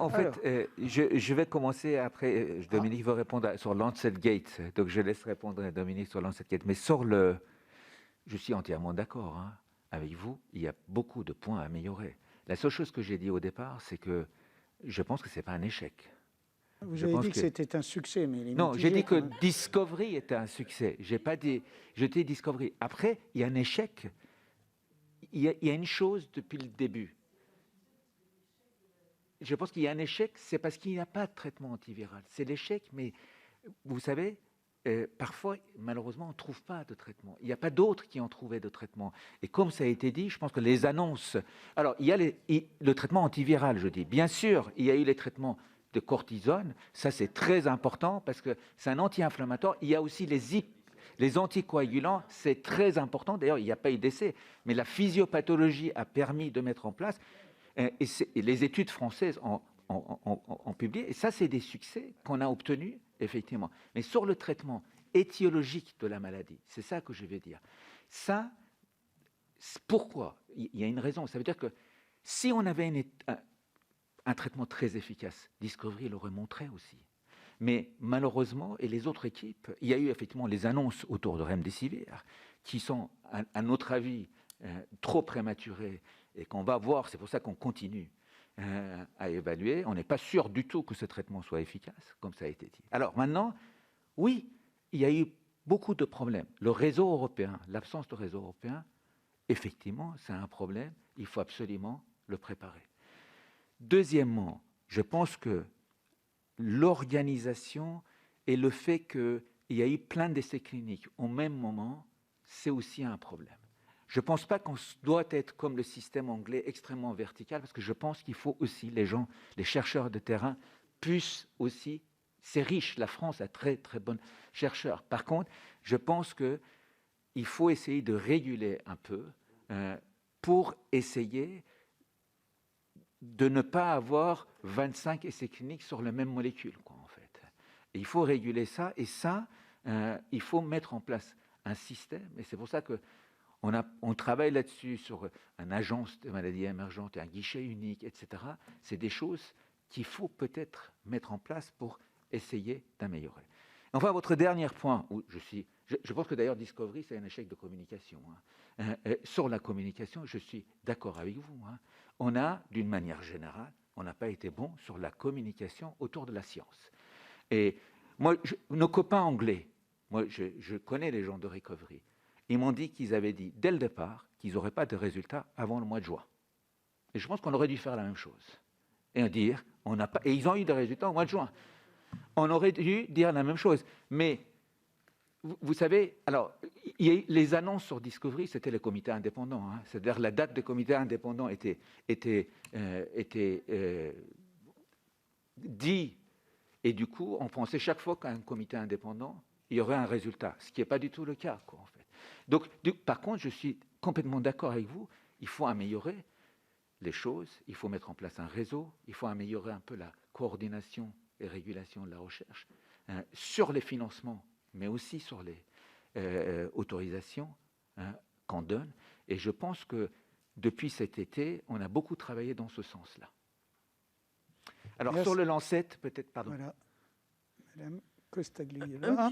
en fait, je vais commencer après. Dominique va répondre sur Lancet Gate. Donc, je laisse répondre à Dominique sur Lancet Gate. Mais sur le. Je suis entièrement d'accord avec vous. Il y a beaucoup de points à améliorer. La seule chose que j'ai dit au départ, c'est que je pense que ce n'est pas un échec. Vous avez dit que c'était un succès, mais il est Non, j'ai mitigé, dit que quand même. Discovery était un succès. J'ai pas dit. Je dis Discovery. Après, il y a un échec. Il y a une chose depuis le début. Je pense qu'il y a un échec, c'est parce qu'il n'y a pas de traitement antiviral. C'est l'échec, mais vous savez, parfois, malheureusement, on ne trouve pas de traitement. Il n'y a pas d'autres qui ont trouvé de traitement. Et comme ça a été dit, je pense que les annonces... Alors, il y a le traitement antiviral, je dis. Bien sûr, il y a eu les traitements de cortisone. Ça, c'est très important parce que c'est un anti-inflammatoire. Il y a aussi les anticoagulants, c'est très important. D'ailleurs, il n'y a pas eu d'essai. Mais la physiopathologie a permis de mettre en place... Et les études françaises ont publié, et ça, c'est des succès qu'on a obtenus, effectivement. Mais sur le traitement étiologique de la maladie, c'est ça que je veux dire. Ça, pourquoi? Il y a une raison. Ça veut dire que si on avait un traitement très efficace, Discovery l'aurait montré aussi. Mais malheureusement, et les autres équipes, il y a eu effectivement les annonces autour de Remdesivir, qui sont, à notre avis, trop prématurées, et qu'on va voir, c'est pour ça qu'on continue à évaluer. On n'est pas sûr du tout que ce traitement soit efficace, comme ça a été dit. Alors maintenant, oui, il y a eu beaucoup de problèmes. Le réseau européen, l'absence de réseau européen, effectivement, c'est un problème. Il faut absolument le préparer. Deuxièmement, je pense que l'organisation et le fait qu'il y a eu plein d'essais cliniques au même moment, c'est aussi un problème. Je ne pense pas qu'on doit être comme le système anglais extrêmement vertical, parce que je pense qu'il faut aussi, les chercheurs de terrain, puissent aussi, c'est riche, la France a très très bons chercheurs. Par contre, je pense qu'il faut essayer de réguler un peu pour essayer de ne pas avoir 25 essais cliniques sur la même molécule, quoi, en fait. Et il faut réguler ça, et ça, il faut mettre en place un système, et c'est pour ça que on travaille là-dessus sur une agence de maladies émergentes, un guichet unique, etc. C'est des choses qu'il faut peut-être mettre en place pour essayer d'améliorer. Enfin, votre dernier point, où je pense que d'ailleurs Discovery, c'est un échec de communication. Sur la communication, je suis d'accord avec vous. On a, d'une manière générale, on n'a pas été bon sur la communication autour de la science. Et moi, nos copains anglais, moi, je connais les gens de Recovery, ils m'ont dit qu'ils avaient dit dès le départ qu'ils n'auraient pas de résultats avant le mois de juin. Et je pense qu'on aurait dû faire la même chose. Et dire, on n'a pas. Et ils ont eu des résultats au mois de juin. On aurait dû dire la même chose. Mais, vous savez, alors, les annonces sur Discovery, c'était le comité indépendant. C'est-à-dire la date du comité indépendant était dit. Et du coup, on pensait chaque fois qu'un comité indépendant, il y aurait un résultat, ce qui n'est pas du tout le cas, quoi, en fait. Donc, par contre, je suis complètement d'accord avec vous, il faut améliorer les choses, il faut mettre en place un réseau, il faut améliorer un peu la coordination et régulation de la recherche, sur les financements, mais aussi sur les autorisations qu'on donne. Et je pense que depuis cet été, on a beaucoup travaillé dans ce sens-là. Alors, sur le Lancet, peut-être, pardon. Voilà. Madame Costaglieva.